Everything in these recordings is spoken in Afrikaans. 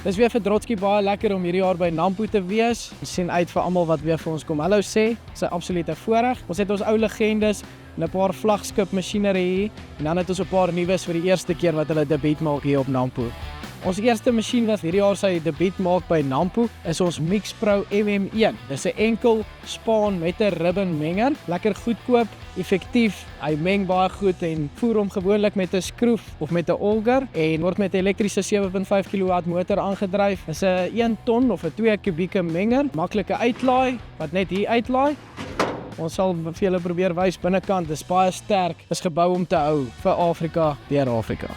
Dis weer vir Drotsky baie lekker om hierdie jaar by Nampo te wees. Ons sien uit vir almal wat weer vir ons kom hallo sê. Dis 'n absolute voorreg. Ons het ons ou legendes en 'n paar vlaggenskap masjinerie hier en dan het ons 'n paar nuus vir die eerste keer wat hulle debuut maak hier op Nampo. Ons eerste masjien wat hierdie jaar sy debuut maak by Nampo is ons MixPro MM1. Dis 'n enkel spaan met 'n ribbon menger. Lekker goedkoop, effektief. Hy meng baie goed en voer hom gewoonlik met 'n skroef of met 'n auger en word met 'n elektriese 7.5 kW motor aangedryf. Dis 'n 1 ton of 'n 2 kubieke menger. Maklike uitlaai wat net hier uitlaai. Ons sal vir julle probeer wys binnekant. Dis baie sterk. Is gebou om te hou vir Afrika deur Afrika.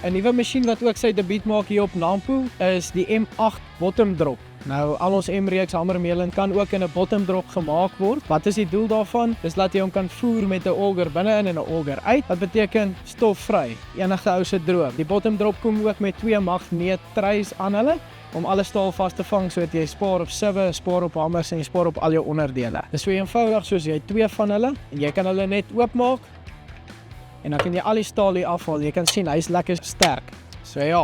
'n Nuwe masjien wat ook sy debuut maak hier op Nampo is die M8 bottom drop. Nou al ons M-reeks hamermeele kan ook in 'n bottom drop gemaak word. Wat is die doel daarvan? Dis dat jy hom kan voer met 'n auger binne-in en 'n auger uit. Wat beteken stofvry. Enige ou se droom. Die bottom drop kom ook met 2 magneettreis aan hulle om alle staal vas te vang sodat jy spaar op siwe, spaar op hamers en jy spaar op al jou onderdele. Dis so eenvoudig soos jy 2 van hulle en jy kan hulle net oopmaak. En dan kan jy al die staal hier afhaal. Jy kan sien hy's lekker sterk. So ja.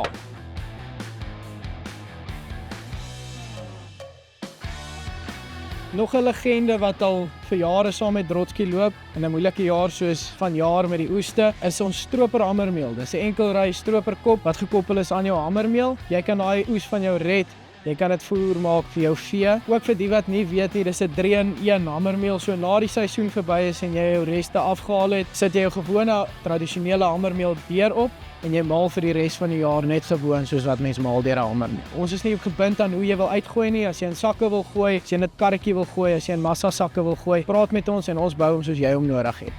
Nog 'n legende wat al vir jare saam met Drotsky loop in 'n moeilike jaar soos vanjaar met die oeste is ons stroper hamermeel. Dis 'n enkelry stroperkop wat gekoppel is aan jou hamermeel. Jy kan daai oes van jou red. Jy kan dit voer maak vir jou vee. Ook vir die wat nie weet nie, dis 'n 3-in-1 hamermeel. So na die seisoen verby is en jy jou reste afgehaal het, sit jy jou gewone tradisionele hamermeel weer op en jy maal vir die res van die jaar net gewoon soos wat mens maal deur 'n hamermeel. Ons is nie gebind aan hoe jy wil uitgooi nie. As jy in sakke wil gooi, as jy in 'n karretjie wil gooi, as jy in massa sakke wil gooi, praat met ons en ons bou hom soos jy hom nodig het.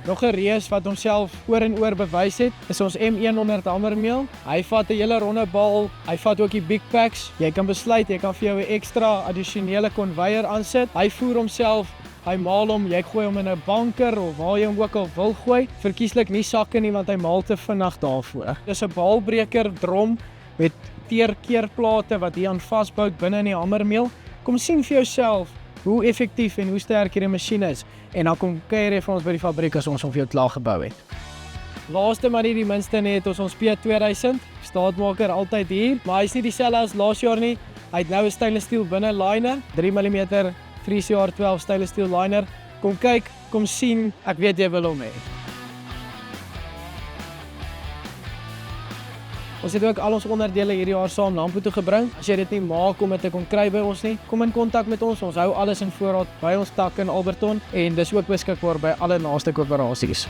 Nog 'n reus wat homself oor en oor bewys het, is ons M100 hamermeel. Hy vat 'n hele ronde bal, hy vat ook die big packs. Jy kan besluit, jy kan vir jou 'n ekstra addisionele konveier aansit. Hy voer homself, hy maal hom, jy gooi hom in 'n banker of waar jy hom ook al wil gooi. Verkieslik nie sakke nie want hy maal te vinnig daarvoor. Dis 'n baalbreker drom met teerkeerplate wat hier aan vasbou binne in die hamermeel. Kom sien vir jouself hoe effektief en hoe sterk hierdie masjien is en dan kom kuier jy vir ons by die fabriek as ons hom vir jou klaar gebou het. Laaste maar nie die minste nie, het ons P2000, staatmaker altyd hier, maar hy's nie dieselfde as laas jaar nie. Hy het nou 'n stainless steel binne liner, 3mm 3CR12 stainless steel liner. Kom kyk, kom sien, ek weet jy wil hom hê. Ons het ook al ons onderdele hierdie jaar saam Nampo toe gebring. As jy dit nie maak om dit te kon kry by ons nie, kom in kontak met ons. Ons hou alles in voorraad by ons tak in Alberton en dis ook beskikbaar by alle naaste koöperasies.